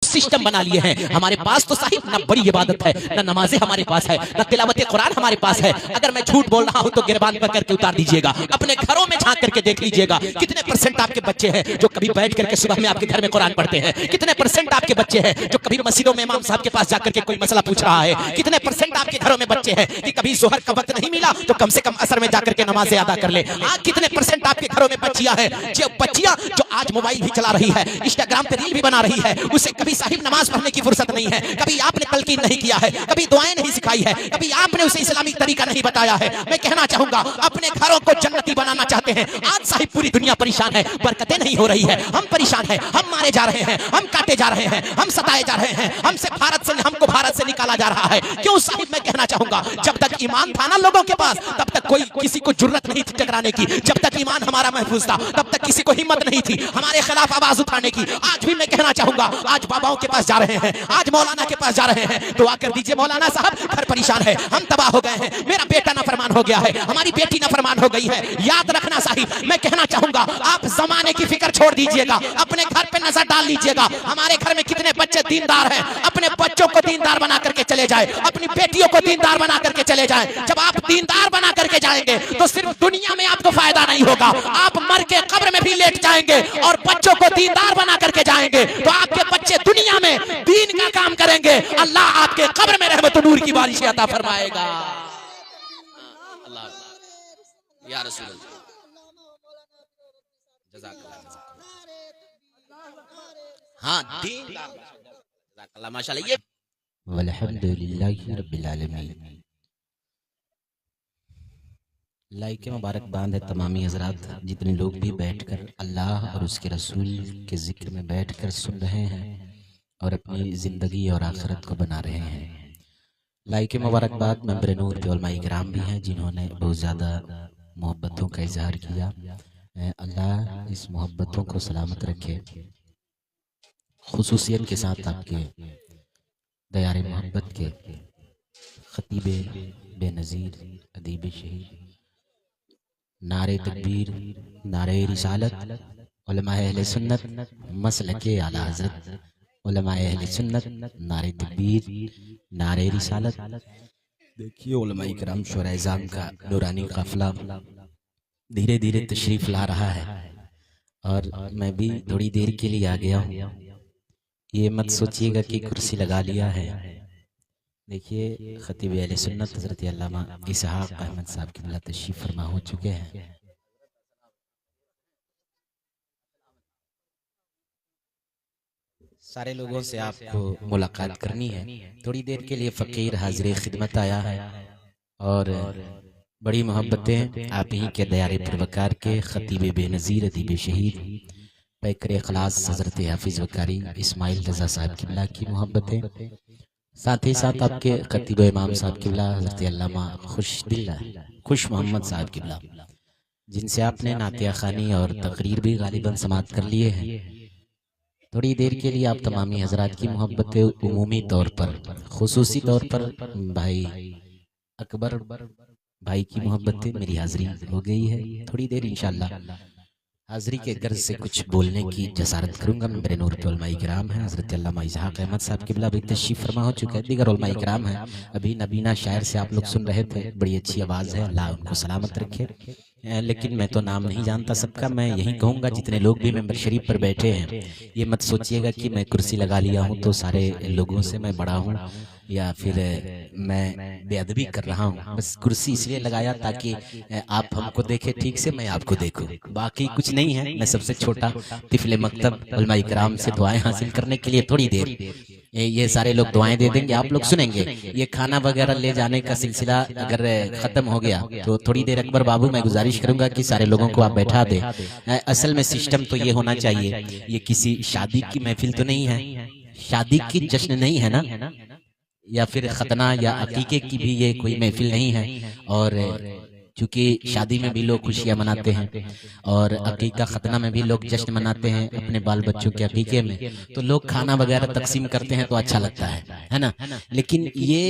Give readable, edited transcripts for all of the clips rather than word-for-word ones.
System बना लिए हैं। हमारे पास तो साहिब न बड़ी इबादत है, न नमाजें हमारे पास है, न तिलावत कुरान हमारे पास है। अगर मैं झूठ बोल रहा हूं तो गिरबान पर करके उतार दीजिएगा। अपने घरों में झांक करके देख लीजिएगा कितने परसेंट आपके बच्चे हैं जो कभी बैठ करके सुबह में आपके घर में कुरान पढ़ते हैं। कितने परसेंट आपके बच्चे हैं जो कभी मस्जिदों में इमाम साहब के पास जाकर के कोई मसला पूछ रहा है। कितने परसेंट आपके घरों में बच्चे हैं कि कभी जोहर का वक्त नहीं मिला तो कम से कम असर में जाकर के नमाजें अदा कर ले। आज कितने परसेंट आपके घरों में बच्चियां हैं जो आज मोबाइल भी चला रही है, इंस्टाग्राम पे रील भी बना रही है, उसे कभी साहिब नमाज पढ़ने की फुर्सत नहीं है, कभी आपने तलकीन नहीं किया है, कभी दुआएं नहीं सिखाई है, कभी आपने उसे इस्लामी तरीका नहीं बताया है। मैं कहना चाहूंगा अपने घरों को जन्नती बनाना चाहते हैं। आज साहिब पूरी दुनिया परेशान है, बरकतें नहीं हो रही है, हम परेशान हैं, हम मारे जा रहे हैं, हम काटे जा रहे हैं, हम सताए जा रहे हैं, हमको भारत से निकाला जा रहा है। क्यों साहिब? मैं कहना चाहूंगा जब तक ईमान था ना लोगों के पास तब तक कोई किसी को जुर्रत नहीं थी टकराने की। जब तक ईमान हमारा महफूज था तब तक किसी को हिम्मत नहीं थी हमारे खिलाफ आवाज उठाने की। आज भी मैं कहना चाहूंगा आज बाबाओं के पास जा रहे हैं, आज मौलाना के पास जा रहे हैं, दुआ कर दीजिए मौलाना साहब, घर परेशान है, हम तबाह हो गए हैं, मेरा बेटा नाफरमान हो गया है, हमारी बेटी नाफरमान हो गई है। याद रखना साहिब, मैं कहना चाहूंगा आप जमाने की फिक्र छोड़ दीजिएगा, अपने घर पे नजर डाल लीजिएगा। हमारे घर में कितने बच्चे दीनदार हैं, अपने बच्चों को दीनदार बना करके चले जाए, अपनी बेटियों को दीनदार बना करके चले जाए। जब आप दीनदार बना करके जाएंगे तो सिर्फ दुनिया में आपको फायदा नहीं होगा, आप मर के कब्र में भी लेट जाएंगे। और बच्चों को दीनदार बना करके जाएंगे तो आपके बच्चे दुनिया में दीन का काम करेंगे, अल्लाह आपके कब्र में रहमत और नूर की बारिश अता फरमाएगा। अल्लाह या रसूल अल्लाह, हाँ दीनदार जज़ाकल्लाह माशाअल्लाह। ये वल्हम्दुलिल्लाहि रब्बिल आलमीन। लाइक मुबारकबाद है तमामी हजरात, जितने लोग भी बैठकर अल्लाह और उसके रसूल के जिक्र में बैठकर सुन रहे हैं और अपनी ज़िंदगी और आखिरत को बना रहे हैं। लाइक मुबारकबाद मेंबर नूर पे उलमा इकराम भी हैं जिन्होंने बहुत ज़्यादा मोहब्बतों का इजहार किया। अल्लाह इस मोहब्बतों को सलामत रखे, खुसूसियत के साथ आपके दयारे मोहब्बत के खतीबे बेनज़ीर अदीब शहीद नारे तकबीर नारे रिसालत उलमाए अहले सुन्नत मसलके आला हज़रत उलमाए अहले सुन्नत नारे तकबीर नारे रिसालत। देखिए उलमाए किराम शुहराए-ए-ज़ाम का नूरानी काफ़िला धीरे धीरे तशरीफ़ ला रहा है और मैं भी थोड़ी देर के लिए आ गया हूँ। ये मत सोचिएगा कि कुर्सी लगा लिया है। देखिए खतीब अहले सुन्नत हज़रत अल्लामा इसहाक़ अहमद साहब की बिला तशरीफ़ फरमा हो चुके हैं। सारे लोगों से आपको मुलाकात करनी है। थोड़ी देर के लिए फ़कीर हाज़िर खिदमत आया है और बड़ी मोहब्बतें आप ही के दयारे परवकार के खतीब बेनज़ीर अदीब शहीद पैकर इखलास हज़रत हाफिज़ वकारी इस्माइल रज़ा साहब की बिला की मोहब्बतें, साथ ही साथ आपके खतीब इमाम साहब की बिला हज़रत अल्लामा खुश मोहम्मद साहब की बिला, जिनसे आपने नातिया खानी और तकरीर भी गालिबन समात कर लिए हैं। थोड़ी देर के लिए आप तमामी हजरात की मोहब्बतें उमूमी तौर पर खुसूसी तौर पर भाई अकबर भाई की मोहब्बतें मेरी हाज़िरी हो गई है। थोड़ी देर इंशाअल्लाह हाज़िरी के गर्ज से कुछ बोलने की जसारत करूँगा। मेरे नूर पे उलमा इकराम हैं, हज़रत अल्लामा इसहाक़ अहमद साहब की बिला भी तशरीफ़ फरमा हो चुका है, दीगर उलमा इकराम हैं। अभी नबीना शायर से आप लोग सुन रहे थे, बड़ी अच्छी आवाज़ है, अल्लाह उनको सलामत रखे। लेकिन मैं तो नाम नहीं जानता सबका, मैं यही कहूँगा जितने लोग भी मेंबर शरीफ पर बैठे हैं ये मत सोचिएगा कि मैं कुर्सी लगा लिया हूँ तो सारे लोगों से मैं बड़ा हूँ या फिर मैं बेअदबी कर रहा हूँ। बस कुर्सी इसलिए लगाया ताकि आप हमको देखें ठीक से, मैं आपको देखूँ, बाकी कुछ नहीं है। मैं सबसे छोटा तिफले मकतब उलमा इकराम से दुआएं हासिल करने के लिए थोड़ी देर ये सारे लोग दुआएं दे देंगे, आप लोग सुनेंगे। ये खाना वगैरह ले जाने का सिलसिला अगर खत्म हो गया तो थोड़ी देर अकबर बाबू मैं गुजारिश करूंगा कि सारे लोगों को आप बैठा दें। असल में सिस्टम तो ये होना चाहिए, ये किसी शादी की महफिल तो नहीं है, शादी की जश्न नहीं है ना, या फिर खतना या अकीके की भी ये कोई महफिल नहीं है। और क्योंकि शादी में भी लोग खुशियां मनाते हैं और अकीका खतना में भी लोग जश्न मनाते हैं अपने बाल बच्चों के अकीके में, तो लोग खाना वगैरह तकसीम करते हैं तो अच्छा लगता है ना। लेकिन ये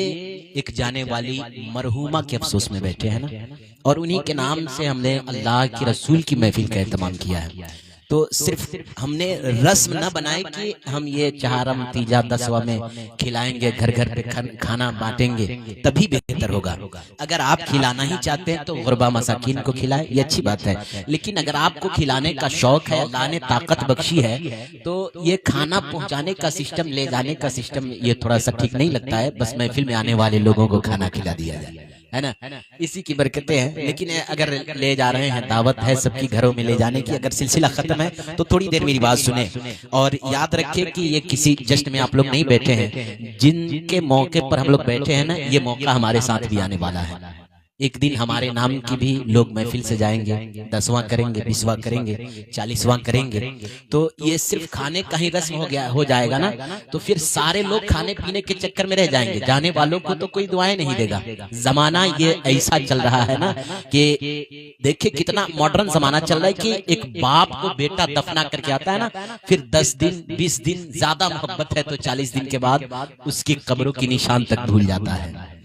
एक जाने वाली मरहूमा के अफसोस में बैठे हैं ना, और उन्हीं के नाम से हमने अल्लाह के रसूल की महफिल का एहतमाम किया है। तो सिर्फ हमने रस्म न बनाए कि हम ये चहारम तीजा दसवा में खिलाएंगे, घर घर पे खाना बांटेंगे, तभी बेहतर होगा। अगर आप खिलाना ही चाहते हैं तो गुरबा मसाकीन को खिलाएं, ये अच्छी बात है। लेकिन अगर आपको खिलाने का शौक है, अल्लाह ने ताकत बख्शी है, तो ये खाना पहुंचाने का सिस्टम, ले जाने का सिस्टम, ये थोड़ा सा ठीक नहीं लगता है। बस महफिल में आने वाले लोगों को खाना खिला दिया जाए, है ना, इसी की बरकतें हैं। लेकिन अगर ले जा रहे हैं, दावत है सबकी घरों में ले जाने की, अगर सिलसिला खत्म है तो थोड़ी देर मेरी बात सुने और याद रखें कि ये किसी जश्न में आप लोग नहीं बैठे हैं। जिनके मौके पर हम लोग बैठे हैं ना, ये मौका हमारे साथ भी आने वाला है। एक दिन हमारे नाम की भी लोग महफिल से जाएंगे, 10वां करेंगे, 20वां करेंगे, 40वां करेंगे। तो ये सिर्फ खाने का ही रस्म हो जाएगा ना, तो फिर सारे लोग खाने पीने के चक्कर में रह जाएंगे, जाने वालों को तो कोई दुआएं नहीं देगा। जमाना ये ऐसा चल रहा है ना कि देखिए कितना मॉडर्न जमाना चल रहा है कि एक बाप को बेटा दफना करके आता है ना, फिर 10 दिन 20 दिन ज्यादा मोहब्बत है तो 40 दिन के बाद उसकी कब्रों की निशान तक भूल जाता है।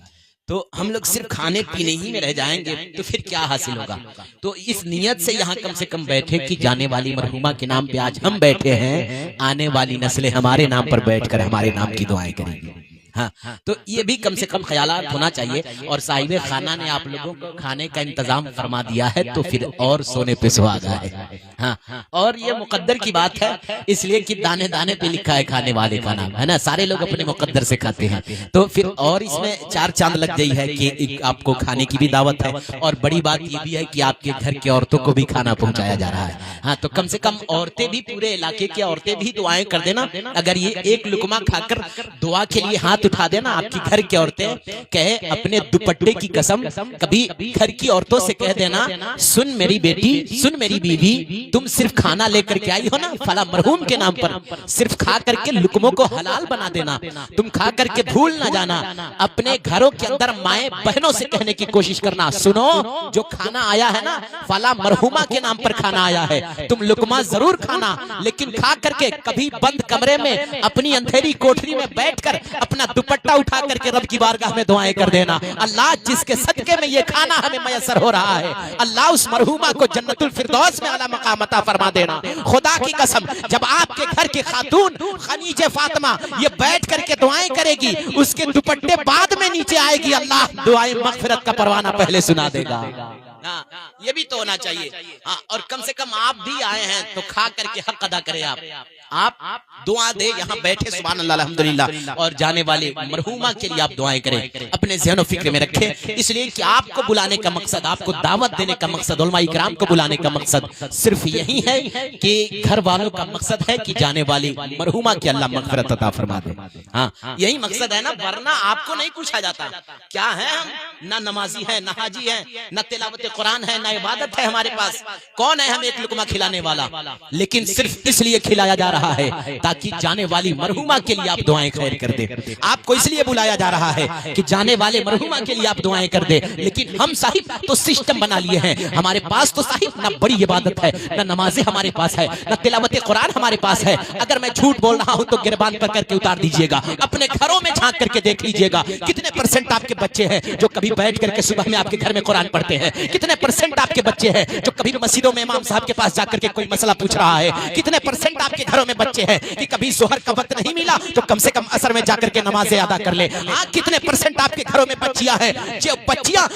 तो हम लोग सिर्फ खाने पीने ही में रह जाएंगे तो फिर क्या हासिल होगा। तो इस नियत से यहाँ कम से कम बैठे कि जाने वाली मरहुमा के नाम पे आज हम बैठे हैं, आने वाली नस्लें हमारे नाम पर बैठकर हमारे नाम की दुआएं करेंगी। हाँ, तो ये भी कम से कम ख्यालात होना चाहिए। और साहिब खाना ने आप लोगों को खाने का इंतजाम फरमा दिया है तो फिर और सोने पे सुहागा है। हाँ, और ये मुकद्दर की बात है, इसलिए कि दाने दाने पे लिखा है खाने वाले का नाम, है ना, सारे लोग अपने मुकद्दर से खाते हैं। तो फिर और इसमें 4 चांद लग गई है कि आपको खाने की भी दावत है, और बड़ी बात ये भी है कि आपके घर की औरतों को भी खाना पहुंचाया जा रहा है। हाँ, तो कम से कम औरतें भी, पूरे इलाके की औरतें भी दुआएं कर देना। अगर ये एक लुकमा खाकर दुआ के लिए हाथ उठा देना, आपकी घर की औरतें कहे अपने दुपट्टे की कसम, कभी घर की औरतों से कह देना, सुन मेरी बेटी, सुन मेरी बीवी, तुम सिर्फ खाना लेकर के आई हो ना फला मरहूम के नाम पर, सिर्फ खा करके लुकमों को हलाल बना देना, तुम खा करके भूल ना जाना। अपने घरों के अंदर माए बहनों से कहने की कोशिश करना, सुनो जो खाना आया है ना फला मरहुमा के नाम पर खाना आया है, तुम लुकमा जरूर खाना, लेकिन खा करके कभी बंद कमरे में अपनी अंधेरी कोठरी में बैठकर अपना दुपट्टा उठा करके रब की बारगाह में दुआएं कर देना। अल्लाह जिसके सदके में ये खाना हमें मयसर हो रहा है, अल्लाह उस मरहुमा को जन्नतुल फिरदौस में आला मकाम अता फरमा देना। खुदा की कसम, जब आपके घर की खातून खनीजे फातिमा ये बैठ करके दुआएं करेगी, उसके दुपट्टे बाद में नीचे आएगी, अल्लाह दुआएं मगफिरत का परवाना पहले सुना देगा। हाँ, ये भी तो होना चाहिए। हाँ, और कम से कम आप भी आए हैं तो खा करके हक अदा करें। आप दुआ दे, यहाँ बैठे सुभान अल्लाह अल्हम्दुलिल्लाह, और जाने वाले मरहुमा के लिए आप दुआएं करें, अपने ज़हन और फिक्र में रखें। इसलिए कि आपको बुलाने का मकसद, आपको दावत देने का मकसद, उलमा इकराम को बुलाने का मकसद सिर्फ यही है कि घर वालों का मकसद है कि जाने वाली मरहुमा की अल्लाह मगफिरत अता फरमा दे। हाँ, यही मकसद है ना, वरना आपको नहीं पूछा जाता क्या है, हम ना नमाजी है, ना हाजी है, ना तिलावत कुरान है, ना इबादत है हमारे पास, कौन है हमें एक लुकमा खिलाने वाला। लेकिन सिर्फ इसलिए खिलाया जा रहा है ताकि जाने वाली मरहुमा के लिए आप दुआएं खैर कर दे। आपको इसलिए बुलाया जा रहा है कि जाने वाले मरहुमा के लिए आप दुआएं कर दे। लेकिन हम साहिब तो सिस्टम बना लिए हैं, हमारे पास तो साहिब ना बड़ी इबादत है, ना नमाजें हमारे पास है, ना तिलावत कुरान हमारे पास है। अगर मैं झूठ बोल रहा हूं तो गिरबान पर करके उतार दीजिएगा, अपने घरों में झांक करके देख लीजिएगा कितने % आपके बच्चे हैं जो कभी बैठ करके सुबह में आपके घर में कुरान पढ़ते हैं, कितने % आपके बच्चे हैं जो कभी मस्जिदों में इमाम साहब के पास जाकर के कोई मसला पूछ रहा है, कितने % आपके घरों में बच्चे हैं कि कभी जोहर का वक्त नहीं मिला तो कम से कम असर में जाकर के नमाजें अदा कर ले। हाँ, कितने % आपके घरों में बच्चियां हैं जो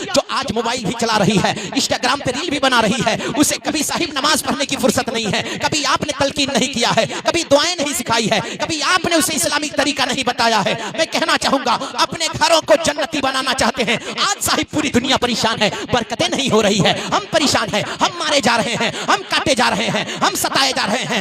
जो आज मोबाइल भी चला रही है, इंस्टाग्राम पे रील भी बना रही है, उसे कभी साहिब नमाज पढ़ने की फुर्सत नहीं है, कभी आपने तलकीन नहीं किया है, कभी दुआएं नहीं सिखाई है, कभी आपने उसे इस्लामिक तरीका नहीं बताया है। मैं कहना चाहूंगा, अपने घरों को जन्नती बनाना चाहते हैं, आज साहिब पूरी दुनिया परेशान है, बरकतें नहीं हो रही है, हम परेशान हैं, हम मारे जा रहे हैं, हम काटे जा रहे हैं, हम सताए जा रहे हैं,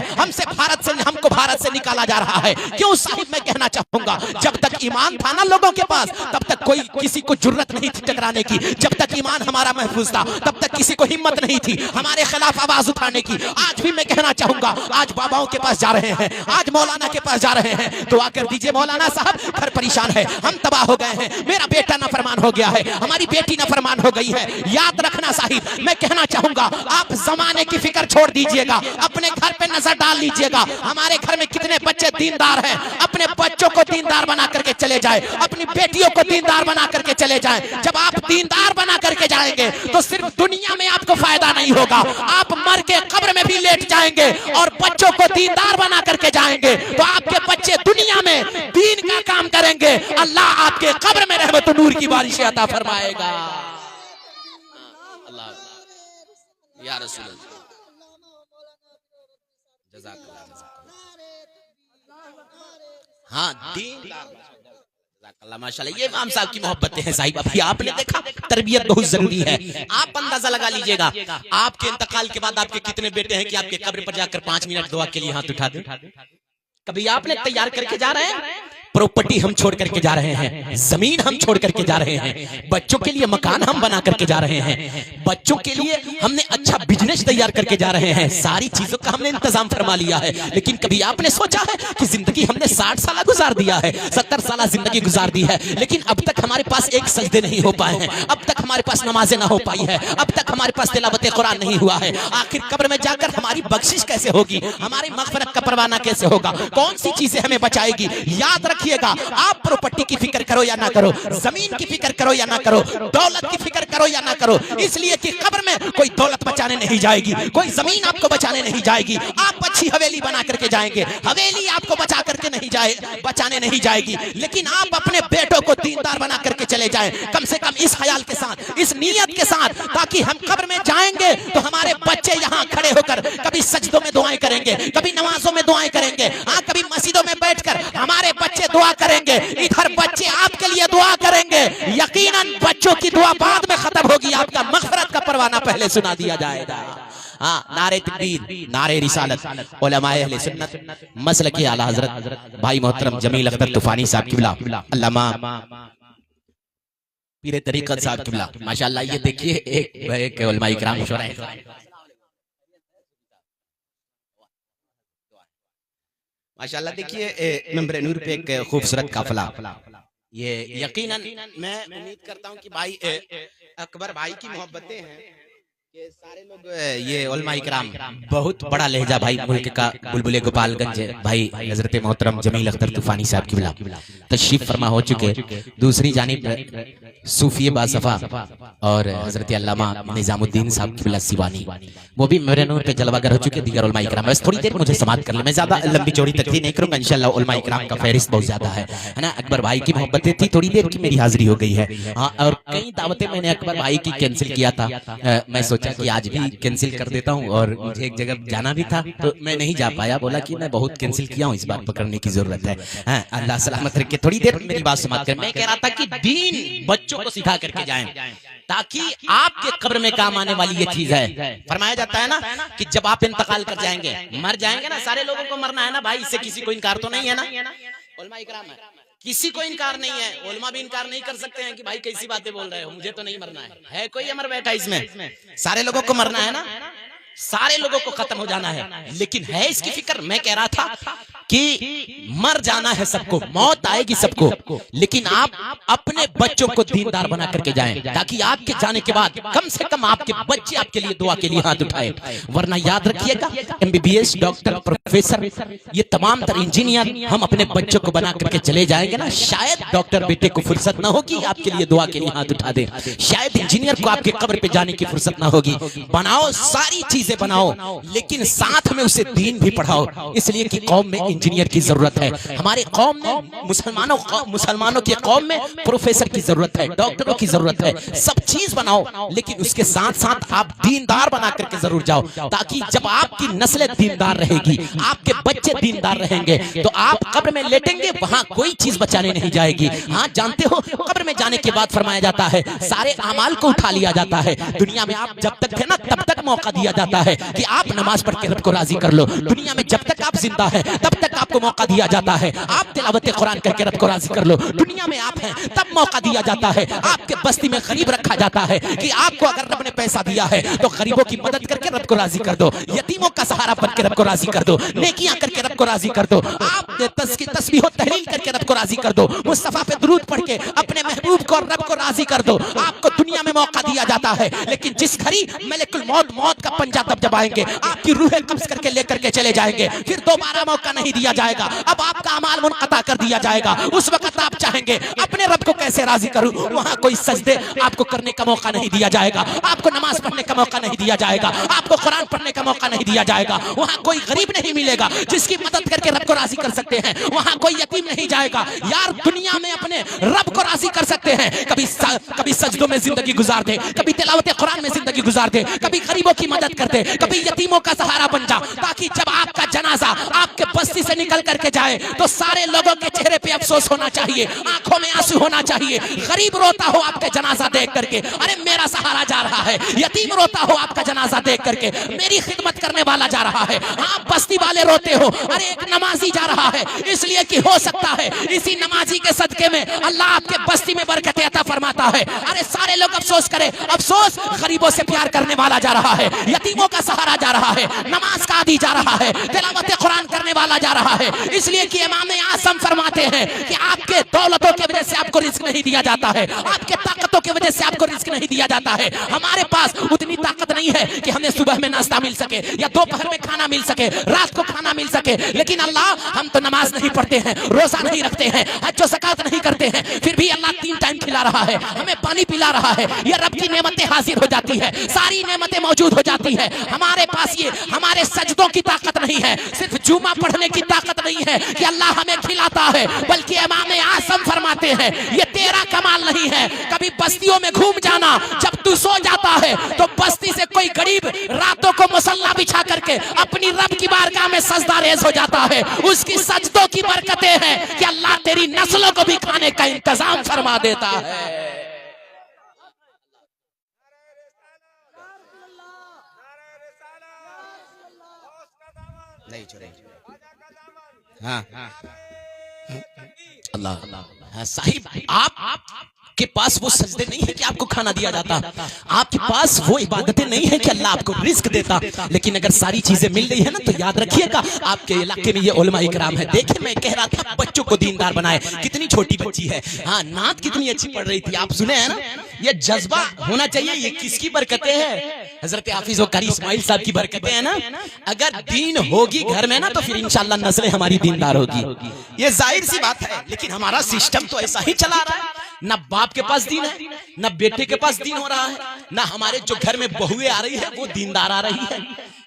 हमको भारत से निकाला जा रहा है। क्यों साहिब, मैं कहना चाहूंगा, जब तक ईमान था ना लोगों के पास, तब तक कोई किसी को जुर्रत नहीं थी टकराने की। जब तक ईमान हमारा महफूज था तब तक किसी को हिम्मत नहीं थी हमारे खिलाफ आवाज उठाने की। आज भी मैं कहना चाहूंगा, आज बाबाओं के पास जा रहे हैं, आज मौलाना के पास जा रहे हैं, दुआ कर दीजिए मौलाना साहब, घर परेशान है, हम तबाह हो गए हैं, मेरा बेटा नाफरमान हो गया है, हमारी बेटी नाफरमान हो गई है। याद रखना साहिब, मैं कहना चाहूंगा, आप जमाने की फिक्र छोड़ दीजिएगा, अपने घर पे नजर डाल लीजिएगा, हमारे घर में कितने बच्चे दीनदार हैं, अपने बच्चों को दीनदार दीनदार बना करके चले जाए, अपनी बेटियों को दीनदार बना करके चले जाए। जब आप दीनदार बना करके जाएंगे तो सिर्फ दुनिया में आपको फायदा नहीं होगा, आप मर के कब्र में भी लेट जाएंगे। और बच्चों को दीनदार बना करके जाएंगे तो आपके बच्चे दुनिया में दीन का काम करेंगे, अल्लाह आपके कब्र में रहमत नूर की बारिश अता फरमाएगा। अल्लाह या रसूल हाँ दीनदार माशाल्लाह, ये इमाम साहब की मोहब्बतें हैं साहिब। अभी आपने देखा तरबियत बहुत जरूरी है। आप अंदाजा लगा लीजिएगा आपके इंतकाल के बाद आपके कितने बेटे हैं कि आपके कब्र पर जाकर 5 मिनट दुआ के लिए हाथ उठा दें। कभी आपने तैयार करके जा रहे हैं, प्रॉपर्टी हम छोड़ करके जा रहे हैं, जमीन हम छोड़ करके जा रहे हैं, बच्चों के लिए मकान हम बना करके जा रहे हैं, बच्चों के लिए हमने अच्छा बिजनेस तैयार करके जा रहे हैं, सारी चीजों का हमने इंतजाम फरमा लिया है। लेकिन कभी आपने सोचा है कि जिंदगी हमने 60 साल गुजार दिया है, 70 साल जिंदगी गुजार दी है, लेकिन अब तक हमारे पास एक सजदे नहीं हो पाए हैं, अब तक हमारे पास नमाजें ना हो पाई है, अब तक हमारे पास तिलावत कुरान नहीं हुआ है। आखिर कब्र में जाकर हमारी बख्शिश कैसे होगी, हमारी मगफरत का परवाना कैसे होगा, कौन सी चीजें हमें बचाएगी? याद रखिएगा, आप प्रॉपर्टी की फिक्र करो या ना करो, जमीन की फिक्र करो या ना करो, दौलत की फिक्र करो या ना करो, इसलिए कि कब्र में कोई दौलत बचाने नहीं जाएगी, कोई जमीन आपको बचाने नहीं जाएगी। आप अच्छी हवेली बना करके जाएंगे, हवेली आपको बचा करके बचाने नहीं जाएगी, लेकिन आप अपने बेटों को दीनदार बना करके चले जाएं, कम से कम इस ख्याल के साथ, इस नीयत के साथ, ताकि हम कब्र में जाएंगे तो हमारे बच्चे यहाँ खड़े होकर कभी सजदों में दुआएं करेंगे, कभी नमाजों में दुआएं करेंगे, कभी मस्जिदों में बैठकर हमारे बच्चे दुआ करेंगे, इधर बच्चे आपके लिए दुआ करेंगे। यकीनन बच्चों की दुआ बाद में खत्म होगी, आपका मग़फ़िरत का परवाना पहले सुना दिया जाएगा। हाँ, नारे तकबीर, नारे रिसालत, उलमाए अहले सुन्नत, मसलक आला हज़रत भाई मोहतरम जमील अख्तर तूफानी साहब किबला, अल्लामा पीरे तरीक़त साहब किबला, माशाअल्लाह। ये देखिए एक उलमाए किराम माशाअल्लाह, देखिए मेंबर नूर पे एक खूबसूरत काफिला। ये यकीनन मैं उम्मीद करता हूँ कि भाई अकबर भाई की मोहब्बतें हैं कि सारे लोग ये उलमा इकराम, बहुत बड़ा लहजा भाई मुल्क का, बुलबुले गोपालगंज भाई हजरत मोहतरम जमील अख्तर तूफानी साहब की बिला तशरीफ फरमा हो चुके। दूसरी जानिब सूफी बासफा और हजरत अल्लामा निजामुद्दीन साहब की बिला सिवानी, वो भी मेरे नूर पे जलवागर हो चुके। दीगर उलमा इकराम, बस थोड़ी देर मुझे समाप्त कर ले, मैं ज्यादा लंबी चौड़ी तकरीर नहीं करूंगा, इंशाल्लाह उलमा इकराम का फहरिस्त बहुत ज्यादा है ना। अकबर भाई की मोहब्बतें थी, थोड़ी देर की मेरी हाजिरी हो गई है। हाँ, और कई दावतें मैंने अकबर भाई की कैंसिल किया था, मैं सोचा कि आज भी कैंसिल कर देता हूं, और मुझे एक जगह जाना भी था तो मैं नहीं जा पाया, बोला कि मैं बहुत कैंसिल किया हूं, इस बार पकड़ने की जरूरत है। अल्लाह सलामत रखे। थोड़ी देर मेरी बात समाप्त कर, मैं कह रहा था कि दीन बच्चों को सिखा करके जाएं ताकि आपके कब्र में काम आने वाली ये चीज है। फरमाया जाता है ना कि जब आप इंतकाल कर जाएंगे, मर जाएंगे ना, सारे लोगों को मरना है ना भाई, इससे किसी को इनकार तो नहीं है ना। उलमा इकराम है, किसी को इनकार नहीं है, उलमा भी इनकार नहीं कर सकते हैं कि भाई कैसी बातें बोल रहे हो, मुझे तो नहीं मरना है कोई अमर बैठा इसमें, सारे लोगों को मरना है ना, सारे लोगों को खत्म हो जाना है, लेकिन है इसकी फिक्र। मैं कह रहा था कि मर जाना है सबको, मौत आएगी सबको, लेकिन आप अपने बच्चों को दीनदार बना करके जाएं ताकि आपके जाने के बाद कम से कम आपके बच्चे आपके लिए दुआ के लिए हाथ उठाएं। वरना याद रखिएगा, MBBS डॉक्टर प्रोफेसर ये तमाम तर इंजीनियर हम अपने बच्चों को बना करके चले जाएंगे ना, शायद डॉक्टर बेटे को फुर्सत ना होगी आपके लिए दुआ के लिए हाथ उठा दे, शायद इंजीनियर को आपके कब्र पे जाने की फुर्सत ना होगी। बनाओ, सारी चीजें बनाओ, लेकिन साथ में उसे दीन भी पढ़ाओ, इसलिए कि कौम में इंजीनियर की जरूरत है, हमारे कौम में मुसलमानों की कौम में प्रोफेसर की जरूरत है, डॉक्टरों की जरूरत है। सब चीज बनाओ, लेकिन उसके साथ साथ आप दीनदार बना करके जरूर जाओ, ताकि जब आपकी नस्लें दीनदार रहेगी, आपके बच्चे दीनदार रहेंगे, तो आप कब्र में लेटेंगे, वहां कोई चीज बचाने नहीं जाएगी। हाँ, जानते हो कब्र में जाने के बाद फरमाया जाता है सारे अमाल को उठा लिया जाता है। दुनिया में आप जब तक थे ना, तब तक मौका दिया जाता है कि आप नमाज पढ़ के रब को राजी कर लो। दुनिया में जब तक आप जिंदा हैं, तब तक आपको मौका दिया जाता है आप तिलावत कुरान करके रब को राजी कर लो। दुनिया में आप हैं, तब मौका दिया जाता है, आपके बस्ती में गरीब रखा जाता है कि आपको अगर रब ने पैसा दिया है तो गरीबों की मदद करके रब को राजी कर दो, यतीमों का सहारा बन के रब को राजी कर दो, नेकियां करके रब को राजी कर दो। आप तस्बीह व तहलील करके रब को राजी कर दो। मुस्तफा पे दुरूद पढ़ के अपने महबूब को और रब को राजी कर दो। आपको दुनिया में मौका दिया जाता है, लेकिन जिस घड़ी मलकुल मौत का पंजा तब दबाएंगे, आपकी रूह कब्ज करके लेकर के चले जाएंगे, फिर दोबारा मौका नहीं दिया जाएगा। अब आपका अमाल मुनक़ता कर दिया जाएगा। उस वक्त आप चाहेंगे अपने रब को कैसे राजी करूं, वहां कोई सजदे आपको करने का मौका नहीं दिया जाएगा, आपको नमाज पढ़ने का मौका नहीं दिया जाएगा, आपको कुरान पढ़ने का मौका नहीं दिया जाएगा। वहां कोई गरीब नहीं मिलेगा जिसकी मदद करके रब को राजी कर सकते हैं। वहां कोई यतीम नहीं जाएगा। यार दुनिया में अपने रब को राजी कर सकते हैं। कभी सजदों में जिंदगी गुजार दे, कभी तिलावत कुरान में जिंदगी गुजार दे, कभी गरीबों की मदद कर दे, कभी यतीमों का सहारा बन जा, ताकि जब आपका जनाजा आपके बस्ती से निकल करके जाए तो सारे लोगों के चेहरे पे अफसोस होना चाहिए, आंखों में आंसू होना चाहिए। गरीब रोता हो आपके जनाजा देख करके, अरे मेरा सहारा जा रहा है। यतीम रोता हो आपका जनाजा देख करके, मेरी खिदमत करने वाला जा रहा है। आप बस्ती वाले रोते हो, अरे एक नमाजी जा रहा है, इसलिए कि हो सकता है इसी नमाजी के सदके में अल्लाह आपके बस्ती में बरकत अता फरमाता है। अरे सारे लोग अफसोस करें, अफसोस गरीबों से प्यार करने वाला जा रहा है, यतीमों का सहारा जा रहा है, नमाज का आदी जा रहा है, तिलावत कुरान करने वाला जा रहा है। इसलिए कि इमाम आज़म फरमाते हैं कि आपके दौलतों की वजह से आपको रिस्क नहीं दिया जाता है, आपके ताकतों की वजह से आपको रिस्क नहीं दिया जाता है। हमारे पास उतनी ताकत नहीं है कि हमें सुबह में नाश्ता मिल सके या दोपहर में खाना मिल सके, रात को खाना मिल सके, लेकिन अल्लाह हम तो नमाज नहीं पढ़ते हैं, रोजा नहीं रखते हैं, हज व ज़कात नहीं करते हैं, फिर भी अल्लाह 3 टाइम खिला रहा है, हमें पानी पिला रहा है। ये रब की नेमतें हाजिर हो जाती है, सारी नेमतें मौजूद हो जाती है। हमारे पास ये हमारे सजदों की ताकत नहीं है, सिर्फ जुमा पढ़ने की ताकत नहीं है कि अल्लाह हमें खिलाता है, बल्कि इमाम आज़म फरमाते हैं ये तेरा कमाल नहीं है। कभी बस्तियों में घूम जाना, जब तू सो जाता है तो बस्ती से कोई गरीब रातों को मुसल्ला बिछा करके अपनी रब की बारगाह में सजदा रेज़ हो जाता है। उसकी सजदों की बरकतें हैं कि अल्लाह तेरी नस्लों को भी खाने का इंतजाम फरमा देता है। नहीं छोड़ेंगे। हाँ अल्लाह साहिब, आप के पास वो सजदे नहीं है कि आपको खाना दिया जाता, आपके पास वो इबादतें नहीं है कि अल्लाह आपको रिस्क देता। लेकिन अगर सारी चीजें मिल रही है ना, तो याद रखिएगा आपके इलाके में ये उलमा इकराम है। देखिए मैं कह रहा था बच्चों को दीनदार बनाए, कितनी छोटी बच्ची है, हाँ नात कितनी अच्छी पढ़ रही थी, आप सुने हैं ना। ये जज्बा होना चाहिए। ये किसकी बरकतें हैं? हजरत हाफिज कारी इस्माइल साहब की बरकतें हैं ना। अगर दीन होगी घर में ना, तो फिर इंशाअल्लाह नस्लें हमारी दीनदार होगी। ये जाहिर सी बात है, लेकिन हमारा सिस्टम तो ऐसा ही चला रहा है। ना बाप के पास दीन है, ना बेटे के पास दीन हो रहा है, ना हमारे जो घर में बहुएं आ रही है वो दीनदार आ रही है।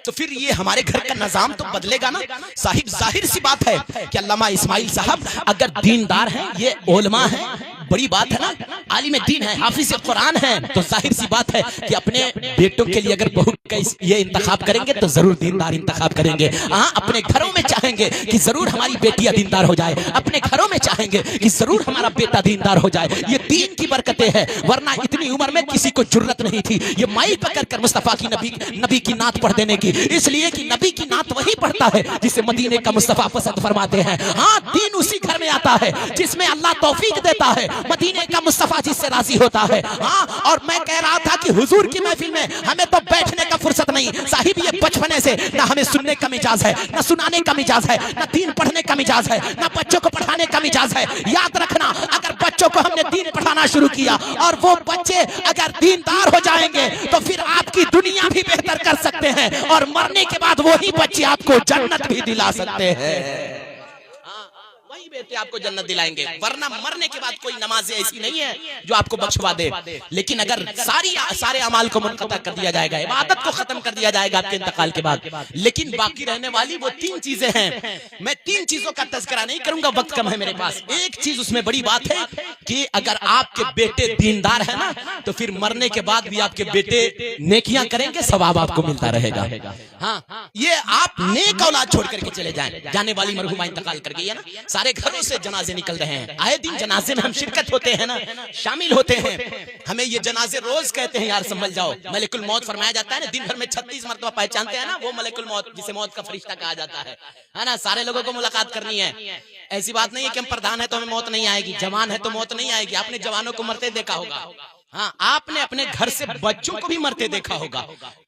तो फिर ये हमारे घर का निजाम तो बदलेगा ना साहिब। जाहिर सी बात है कि अल्लामा इस्माइल साहब अगर दीनदार हैं, ये उलमा हैं, बड़ी बात है ना, आलिम दीन है, हाफिज कुरान है, तो जाहिर सी बात है कि अपने बेटों के लिए अगर बहू का ये इंतखाब करेंगे तो जरूर दीनदार इंतखाब करेंगे। हाँ अपने घरों में चाहेंगे कि जरूर हमारी बेटियां दीनदार हो जाए, अपने घरों में चाहेंगे कि जरूर हमारा बेटा दीनदार हो जाए। ये दीन की बरकतें हैं, वरना इतनी उम्र में किसी को जुर्रत नहीं थी ये माइक पकड़ कर मुस्तफा की नबी की नात पढ़ देने की। इसलिए कि नबी की नात वही पढ़ता है जिसे मदीने का मुस्तफा पसंद फरमाते हैं। हाँ दीन उसी घर में आता है जिसमें अल्लाह तौफीक देता है, मदीने का मुस्तफा जिससे राजी होता है। हाँ और मैं कह रहा था कि हुजूर की महफिल में हमें तो बैठने का फुर्सत नहीं साहिब। ये बचपने से ना हमें सुनने का मिजाज है, ना सुनाने का मिजाज है, ना दीन पढ़ने का मिजाज है, ना बच्चों को पढ़ाने का मिजाज है। याद रखना, अगर बच्चों को हमने दीन पढ़ाना शुरू किया और वो बच्चे अगर दीनदार हो जाएंगे तो फिर आपकी दुनिया भी बेहतर कर सकते हैं और मरने के बाद वही बच्चे आपको जन्नत भी दिला सकते हैं। वही बेटे आपको जन्नत दिलाएंगे, वरना मरने के बाद कोई नमाज़ें ऐसी नहीं है जो आपको बख्शवा दे। लेकिन अगर सारे अमाल को मुनक़ता कर दिया जाएगा, इबादत को खत्म कर दिया जाएगा आपके इंतकाल के बाद, लेकिन बाकी रहने वाली वो 3 चीजें हैं। मैं 3 चीजों का तज़किरा नहीं करूंगा, वक्त कम है मेरे पास। एक चीज उसमें बड़ी बात है कि अगर आपके बेटे दीनदार है ना, तो फिर मरने के बाद भी आपके बेटे नेकियां करेंगे, सवाब आपको मिलता रहेगा। हाँ ये आप नेक औलाद छोड़ करके चले जाएं। जाने वाली मरहुमा इंतकाल कर गई है ना, सारे घरों से जनाजे निकल रहे हैं, आए दिन जनाजे में हम शिरकत होते हैं ना, शामिल होते हैं। हमें ये जनाजे रोज कहते हैं यार समझ जाओ। मलकुल मौत फरमाया जाता है ना, दिन भर में 36 मरतबा पहचानते हैं ना, वो मलकुल मौत जिसे मौत का फरिश्ता कहा जाता है ना। सारे लोगों को मुलाकात करनी है। ऐसी बात नहीं है कि हम प्रधान है तो हमें मौत नहीं आएगी, जवान है तो मौत नहीं आएगी। आपने जवानों को मरते देखा होगा, हाँ, आपने अपने घर से बच्चों को भी मरते देखा होगा।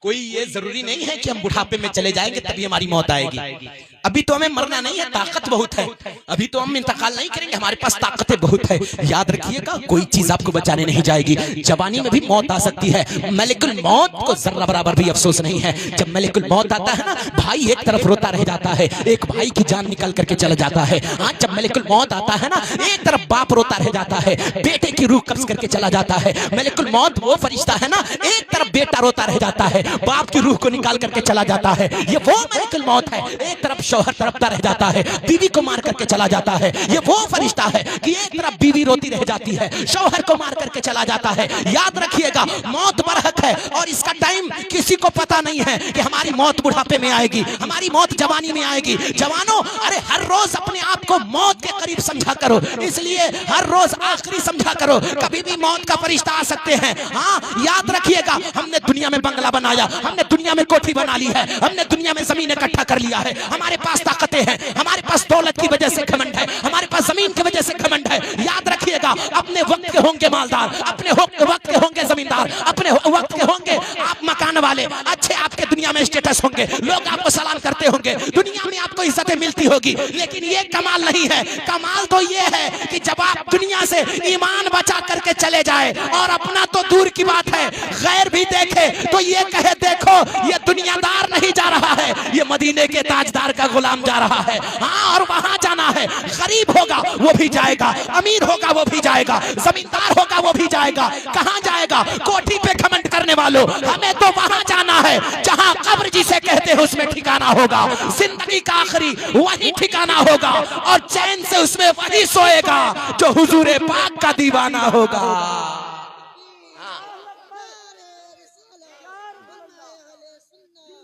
कोई ये जरूरी नहीं है कि हम बुढ़ापे में चले जाएंगे तभी हमारी मौत आएगी। अभी तो हमें मरना नहीं है, ताकत बहुत है, अभी तो हम इंतकाल नहीं करेंगे, हमारे पास ताकतें बहुत है। याद रखिएगा, कोई चीज आपको बचाने नहीं जाएगी। जवानी में भी मौत आ सकती है, मलिकुल मौत को जर्रा बराबर भी अफसोस नहीं है। जब मलिकुल मौत आता है ना, भाई एक तरफ रोता रह जाता है, एक भाई की जान निकल करके चला जाता है। हाँ, जब मलिकुल मौत आता है ना, एक तरफ बाप रोता रह जाता है, बेटे की रूह कब्ज करके चला जाता है। मलिकुल मौत वो फरिश्ता है ना, एक तरफ बेटा रोता रह जाता है, बाप की रूह को निकाल करके चला जाता है। ये वो मलिकुल मौत है। एक तरफ शौहर तड़पता रह जाता है, बीवी को मार करके चला जाता है। ये वो फरिश्ता है कि एक तरफ बीवी रोती रह जाती है, शौहर को मार करके चला जाता है। याद रखिएगा, मौत बरहक है और इसका टाइम किसी को पता नहीं है कि हमारी मौत बुढ़ापे में आएगी, हमारी मौत जवानी में आएगी। जवानों, अरे हर रोज अपने आप को मौत के करीब समझा करो, इसलिए हर रोज आखिरी समझा करो, कभी भी मौत का फरिश्ता आ सकते हैं। हाँ, याद रखिएगा, हमने दुनिया में बंगला बनाया, हमने दुनिया में कोठी बना ली है, हमने दुनिया में जमीन इकट्ठा कर लिया है, हमारे पास ताकतें हैं, हमारे पास दौलत की वजह से घमंड है, हमारे पास जमीन की वजह से घमंड है। याद रखिएगा, अपने वक्त के होंगे मालदार, अपने वक्त के होंगे जमींदार, अपने वक्त के होंगे आप मकान वाले, अच्छे आपके दुनिया में स्टेटस होंगे, लोग आपको सलाम करते होंगे, दुनिया में आपको इज्जतें मिलती होगी। लेकिन ये कमाल नहीं है, कमाल तो ये है कि जब आप दुनिया से ईमान बचा करके चले जाए, और अपना तो दूर की बात है, गैर भी देखे तो ये कहे, देखो ये दुनियादार नहीं जा रहा है, ये मदीने के ताजदार का गुलाम जा रहा है। हाँ, और वहां जाना है, गरीब होगा वो भी जाएगा, अमीर होगा वो भी जाएगा, जमींदार होगा वो भी जाएगा। कहां जाएगा? कोठी पे घमंड करने वालों, हमें तो वहां जाना है जहां कब्र जिसे कहते हैं उसमें ठिकाना होगा, जिंदगी का आखिरी वही ठिकाना होगा, और चैन से उसमें वही सोएगा जो हुजूरे पाक का दीवाना होगा।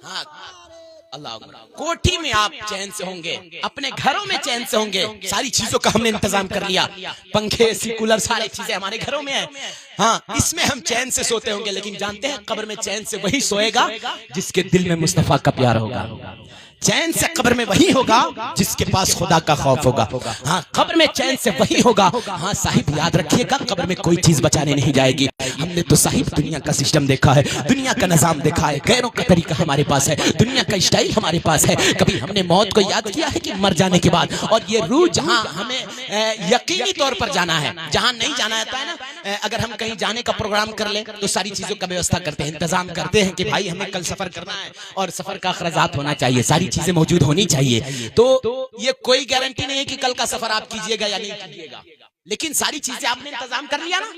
हाँ, अल्लाह अकबर। कोठी में आप चैन से होंगे, अपने घरों में चैन से होंगे, सारी चीजों का हमने इंतजाम कर लिया, पंखे, एसी, कूलर, सारी चीजें हमारे घरों में है। हाँ, इसमें हम चैन से सोते होंगे, लेकिन जानते हैं कब्र में चैन से वही सोएगा जिसके दिल में मुस्तफा का प्यार होगा। चैन से कब्र में वही होगा जिसके पास खुदा का खौफ होगा। हाँ, कब्र में चैन से वही होगा। हाँ साहिब, याद रखिएगा, कब्र में कोई चीज बचाने नहीं जाएगी। हमने तो साहिब दुनिया का सिस्टम देखा है, दुनिया का निजाम देखा है, गैरों का तरीका हमारे पास है, दुनिया का स्टाइल हमारे पास है। कभी हमने मौत को याद किया है कि मर जाने के बाद, और ये रूह जहाँ हमें यकीनी तौर पर जाना है, जहाँ नहीं जाना होता है ना, अगर हम कहीं जाने का प्रोग्राम कर ले तो सारी चीजों का व्यवस्था करते हैं, इंतजाम करते हैं कि भाई हमें कल सफर करना है और सफर का अखराजात होना चाहिए, सारी चीजें मौजूद होनी चाहिए। तो ये कोई गारंटी नहीं है कि कल का सफर आप कीजिएगा या नहीं कीजिएगा, लेकिन सारी चीजें आपने इंतजाम कर लिया ना,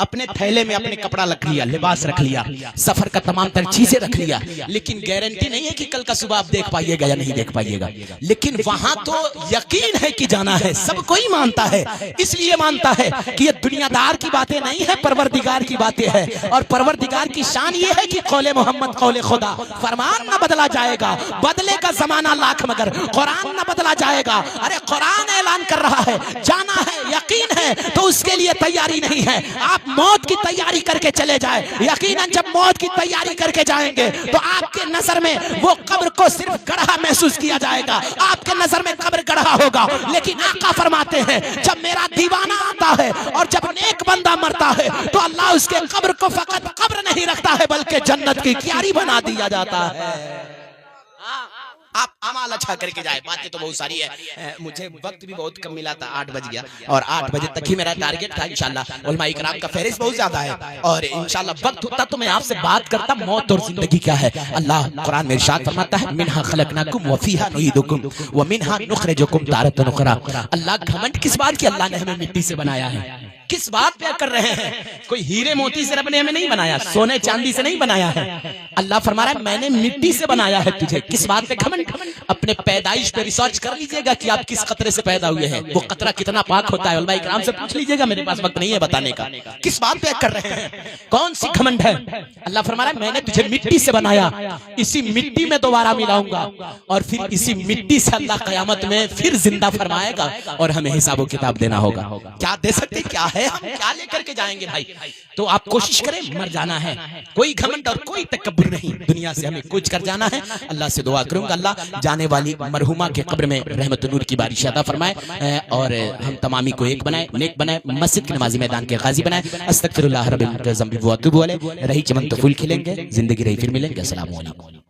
अपने थैले में अपने कपड़ा रख लिया, लिबास रख लिया, सफर का तमाम तर चीजें रख लिया, लेकिन गारंटी नहीं है कि कल का सुबह आप देख पाइएगा या नहीं देख पाइएगा। लेकिन वहां तो यकीन है कि जाना है, सब कोई मानता है, इसलिए मानता है कि ये दुनियादार की बातें नहीं है, परवरदिगार की बातें हैं। और परवरदिगार की शान ये है कि कौले मोहम्मद कौले खुदा, फरमान न बदला जाएगा, बदले का जमाना लाख मगर कुरान न बदला जाएगा। अरे कुरान ऐलान कर रहा है, जाना है, यकीन है, तो उसके लिए तैयारी नहीं है। आप मौत की तैयारी करके चले जाए, यकीनन जब मौत की तैयारी करके जाएंगे तो आपके नजर में वो कब्र को सिर्फ गढ़ा महसूस किया जाएगा, आपके नजर में कब्र गढ़ा होगा। लेकिन आका फरमाते हैं, जब मेरा दीवाना आता है और जब नेक बंदा मरता है तो अल्लाह उसके कब्र को फकत कब्र नहीं रखता है, बल्कि जन्नत की क्यारी बना दिया जाता है। आप अमाल अच्छा करके जाए। बातें तो बहुत सारी है, मुझे वक्त भी बहुत कम मिला था, 8 बज गया, और 8 बजे तक ही मेरा टारगेट था। इंशाल्लाह उलमा इकराम का फहरिस्त बहुत ज्यादा है, और इंशाल्लाह वक्त होता तो मैं आपसे बात करता मौत और जिंदगी क्या है। अल्लाह कुरान में इरशाद फरमाता है, मिनहा खलकनाकुम व फीहा नुईदुकुम व मिनहा नुखरिजुकुम तारतन उखरा। अल्लाह घमंड किस बात की? अल्लाह ने हमें मिट्टी से बनाया है। किस बात पे कर रहे हैं? कोई हीरे मोती से रब ने हमें नहीं बनाया, सोने चांदी से नहीं बनाया है। अल्लाह फरमा रहा है, मैंने मिट्टी से बनाया है तुझे। किस बात पे घमंड? अपने पैदाइश पे रिसर्च कर लीजिएगा कि आप किस कतरे से पैदा हुए हैं, वो कतरा कितना पाक होता है, उलमा इकराम से पूछ लीजिएगा, मेरे पास वक्त नहीं है बताने का। किस बात पे कर रहे हैं? कौन सी घमंड है? अल्लाह फरमा रहा है, मैंने तुझे मिट्टी से बनाया, इसी मिट्टी में दोबारा मिलाऊंगा, और फिर इसी मिट्टी से अल्लाह कयामत में फिर जिंदा फरमाएगा और हमें हिसाब किताब देना होगा। क्या दे सकते, क्या है, हम क्या लेकर के जाएंगे भाई? तो आप कोशिश करें, मर जाना है, कोई घमंड और कोई तकब्बुर नहीं, दुनिया से हमें कूच कर जाना है। अल्लाह से दुआ करूंगा अल्लाह जाने वाली मरहुमा के कब्र में रहमत नूर की बारिश अता फरमाए और हम तमामी को एक बनाए, नेक बनाए, मस्जिद के नमाजी मैदान के गाजी बनाए। अस्तगफिरुल्लाह रब्बिल ज़म्बि व अतूबु अलैह। रही चमन तो फूल खिलेंगे, जिंदगी रही फिर मिलेंगे। अस्सलामु अलैकुम।